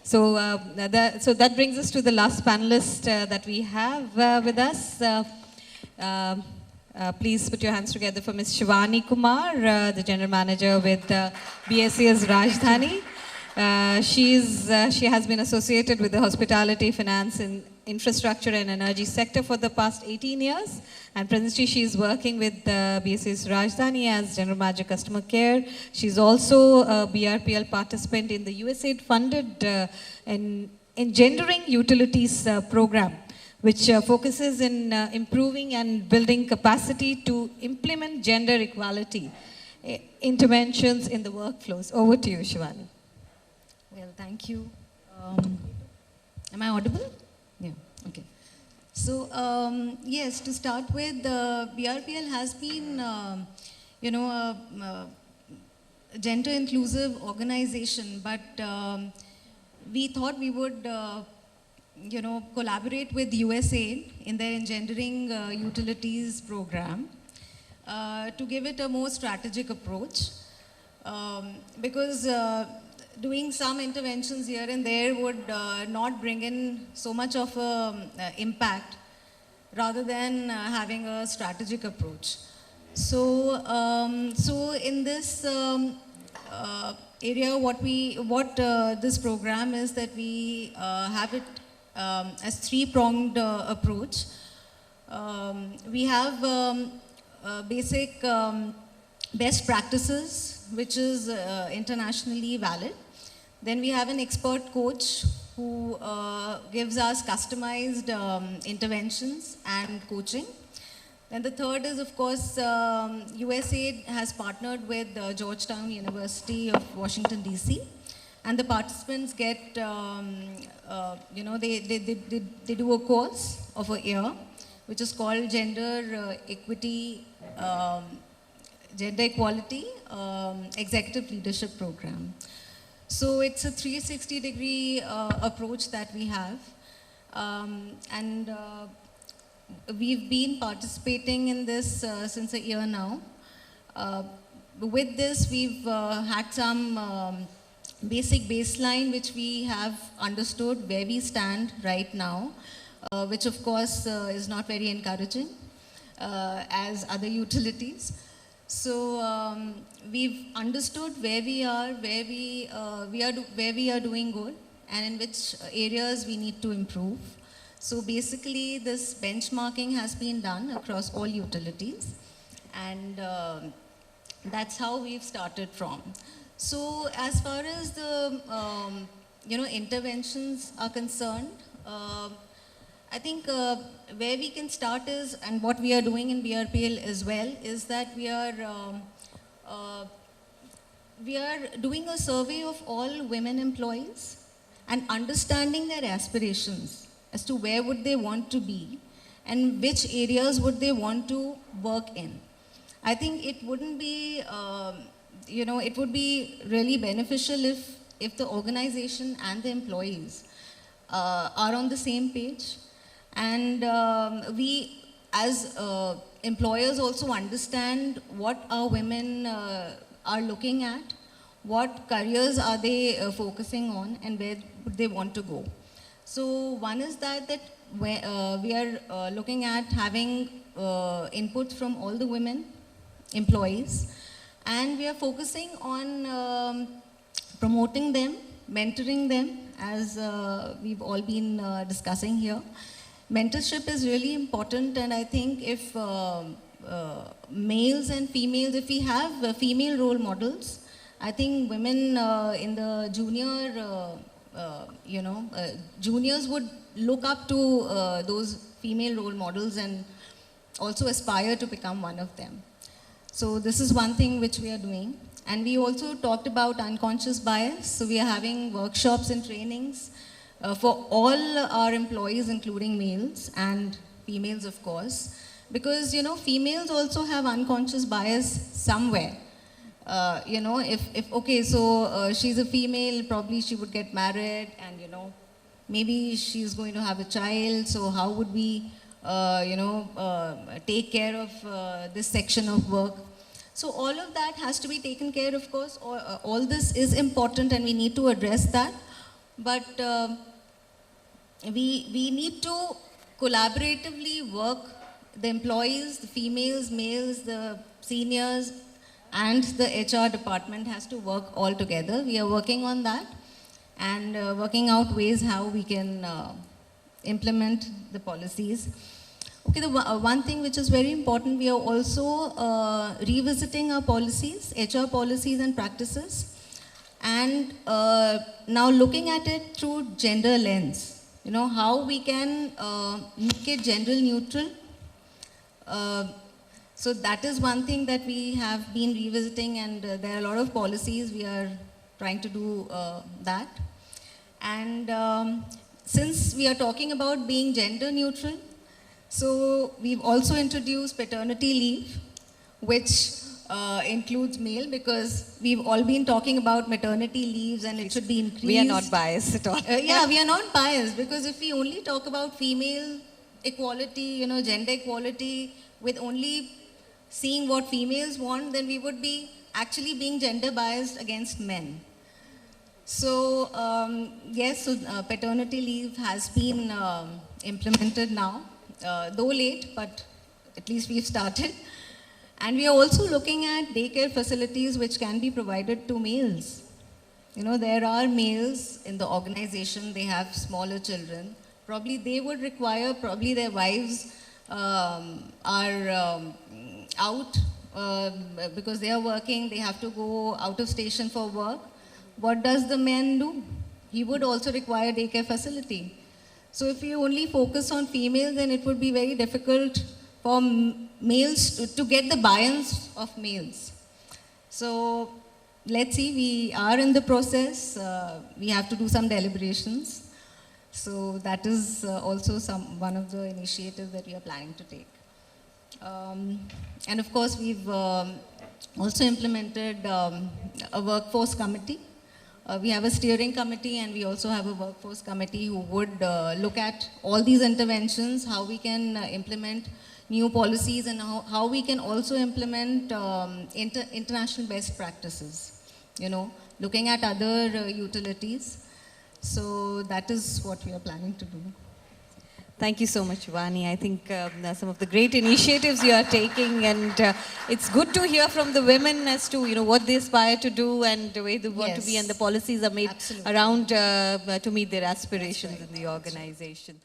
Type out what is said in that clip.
So that brings us to the last panelist that we have with us. Please put your hands together for Ms. Shivani Kumar, the General Manager with BSES Rajdhani. She has been associated with the hospitality, finance, and infrastructure and energy sector for the past 18 years. And presently she is working with BSES Rajdhani as General Manager Customer Care. She's also a BRPL participant in the USAID funded Engendering Utilities program, which focuses in improving and building capacity to implement gender equality interventions in the workflows. Over to you, Shivani. Well, thank you. Am I audible? Yeah, okay. So, yes, to start with, BRPL has been, a gender inclusive organization, but we thought we would, collaborate with USAID in their Engendering Utilities program to give it a more strategic approach, because doing some interventions here and there would not bring in so much of impact rather than having a strategic approach. So, in this area, what this program is that we have it as three-pronged approach. We have basic best practices, which is internationally valid. Then we have an expert coach who gives us customized interventions and coaching. And the third is, of course, USAID has partnered with Georgetown University of Washington, D.C. And the participants get, they do a course of a year, which is called Gender Equality Executive Leadership Program. So it's a 360-degree approach that we have. We've been participating in this since a year now. With this, we've had some basic baseline which we have understood where we stand right now, which of course is not very encouraging as other utilities. So we've understood where we are, where we are doing good, and in which areas we need to improve. So basically, this benchmarking has been done across all utilities, and that's how we've started from. So as far as the interventions are concerned, I think where we can start is, and what we are doing in BRPL as well, is that we are doing a survey of all women employees and understanding their aspirations as to where would they want to be and which areas would they want to work in. I think it wouldn't be, it would be really beneficial if the organization and the employees are on the same page. And we, as employers, also understand what our women are looking at, what careers are they focusing on, and where would they want to go. So one is that we are looking at having input from all the women employees, and we are focusing on promoting them, mentoring them, as we've all been discussing here. Mentorship is really important, and I think if males and females, if we have female role models, I think women in the juniors would look up to those female role models and also aspire to become one of them. So this is one thing which we are doing. And we also talked about unconscious bias. So we are having workshops and trainings for all our employees, including males and females, of course. Because, females also have unconscious bias somewhere. She's a female, probably she would get married and, maybe she's going to have a child. So how would we, take care of this section of work? So all of that has to be taken care of, course. All this is important and we need to address that. but we need to collaboratively work, the employees, the females, males, the seniors, and the HR department has to work all together. We are working on that and working out ways how we can implement the policies. Okay, the one thing which is very important, we are also revisiting our policies, HR policies and practices, and now looking at it through gender lens. You know, how we can make it gender neutral. So that is one thing that we have been revisiting, and there are a lot of policies we are trying to do that. And since we are talking about being gender neutral, so we've also introduced paternity leave, which includes male, because we've all been talking about maternity leaves and it should be increased. We are not biased at all. Yeah, we are not biased, because if we only talk about female equality, you know, gender equality, with only seeing what females want, then we would be actually being gender biased against men. So, yes, so paternity leave has been implemented now, though late, but at least we've started. And we are also looking at daycare facilities which can be provided to males. You know, there are males in the organization, they have smaller children. Probably they would require, probably their wives are out because they are working, they have to go out of station for work. What does the man do? He would also require daycare facility. So if you only focus on females, then it would be very difficult for males to get the buy-ins of males. So let's see, we are in the process. We have to do some deliberations. So that is also one of the initiatives that we are planning to take. And of course, we've also implemented a workforce committee. We have a steering committee, and we also have a workforce committee who would look at all these interventions, how we can implement new policies, and how we can also implement international best practices, you know, looking at other utilities. So that is what we are planning to do. Thank you so much, Vani. I think some of the great initiatives you are taking, and it's good to hear from the women as to, you know, what they aspire to do and the way they want to be, and the policies are made Absolutely. around to meet their aspirations in the organization.